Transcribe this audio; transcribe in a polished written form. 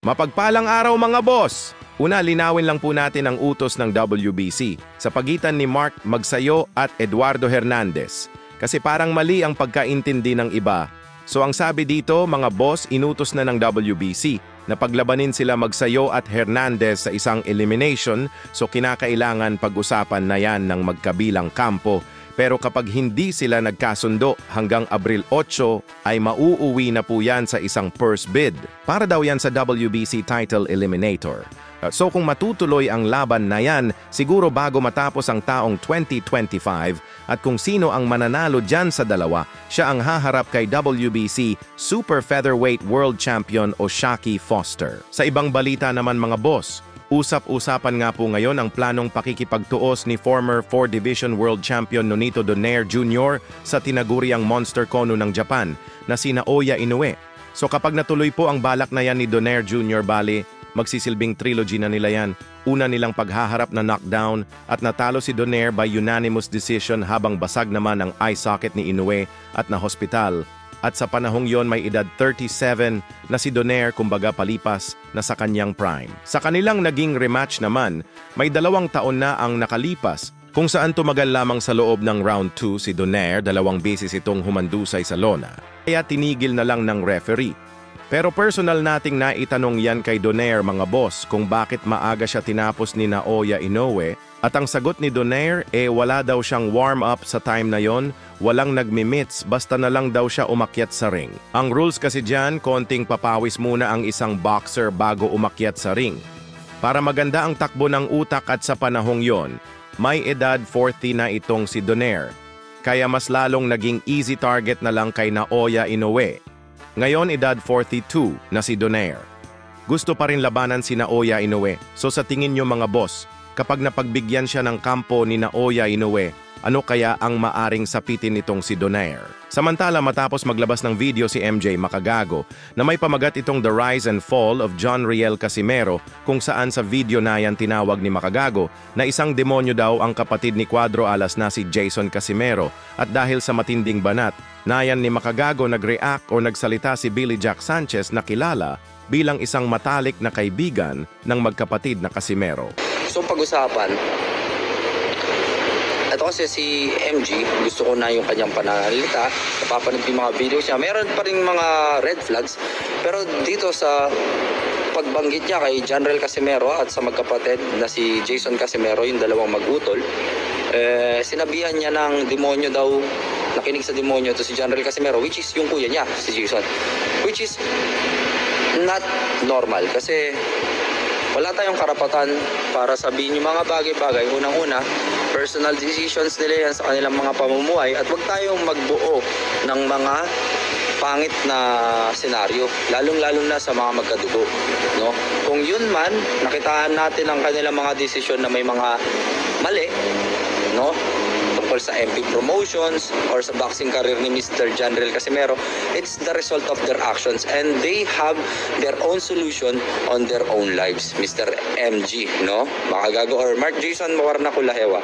Mapagpalang araw mga boss! Una, linawin lang po natin ang utos ng WBC sa pagitan ni Mark Magsayo at Eduardo Hernandez. Kasi parang mali ang pagkaintindi ng iba. So ang sabi dito, mga boss, inutos na ng WBC na paglabanin sila Magsayo at Hernandez sa isang elimination, so kinakailangan pag-usapan na yan ng magkabilang kampo. Pero kapag hindi sila nagkasundo hanggang Abril 8 ay mauuwi na po yan sa isang purse bid. Para daw yan sa WBC Title Eliminator. So kung matutuloy ang laban na yan, siguro bago matapos ang taong 2025 at kung sino ang mananalo dyan sa dalawa, siya ang haharap kay WBC Super Featherweight World Champion o Shaki Foster. Sa ibang balita naman mga boss, usap-usapan nga po ngayon ang planong pakikipagtuos ni former 4 Division World Champion Nonito Donaire Jr. sa tinaguriang Monster Kono ng Japan na si Naoya Inoue. So kapag natuloy po ang balak na yan ni Donaire Jr. bali, magsisilbing trilogy na nila yan. Una nilang paghaharap na knockdown at natalo si Donaire by unanimous decision habang basag naman ang eye socket ni Inoue at na-hospital. At sa panahong yon may edad 37 na si Donaire kumbaga palipas na sa kanyang prime. Sa kanilang naging rematch naman, may 2 taon na ang nakalipas kung saan tumagal lamang sa loob ng round 2 si Donaire, 2 beses itong humandusay sa lona. Kaya tinigil na lang ng referee. Pero personal nating naitanong yan kay Donaire mga boss kung bakit maaga siya tinapos ni Naoya Inoue at ang sagot ni Donaire wala daw siyang warm-up sa time na yon, walang nagmimits basta na lang daw siya umakyat sa ring. Ang rules kasi dyan, konting papawis muna ang isang boxer bago umakyat sa ring. Para maganda ang takbo ng utak at sa panahong yon, may edad 40 na itong si Donaire. Kaya mas lalong naging easy target na lang kay Naoya Inoue. Ngayon, edad 42 na si Donaire. Gusto pa rin labanan si Naoya Inoue. So sa tingin nyo mga boss, kapag napagbigyan siya ng kampo ni Naoya Inoue, ano kaya ang maaring sapitin nitong si Donaire? Samantala matapos maglabas ng video si MJ Makagago na may pamagat itong The Rise and Fall of John Riel Casimero kung saan sa video na yan tinawag ni Makagago na isang demonyo daw ang kapatid ni Cuadro Alas na si Jason Casimero at dahil sa matinding banat, nayan ni Makagago nag-react o nagsalita si Billy Jack Sanchez na kilala bilang isang matalik na kaibigan ng magkapatid na Casimero. So pag-usapan, ito kasi si MG, gusto ko na yung kanyang pananalita, napapanood yung mga videos niya, meron pa rin mga red flags, pero dito sa pagbanggit niya kay General Casimero at sa magkapatid na si Jason Casimero, yung dalawang magutol, sinabihan niya ng demonyo daw, nakinig sa demonyo to si General Casimero, which is yung kuya niya, si Jason, which is not normal kasi wala tayong karapatan para sabihin yung mga bagay-bagay. Unang-una, personal decisions nila yan sa kanilang mga pamumuhay at huwag tayong magbuo ng mga pangit na senaryo, lalong-lalong na sa mga magkadugo. No? Kung yun man, nakitaan natin ang kanilang mga desisyon na may mga mali, no? Tungkol sa MP promotions or sa boxing career ni Mr. General Casimero, it's the result of their actions and they have their own solution on their own lives. Mr. MG, no? Makagago or Mark Jason Mawarnakulahewa.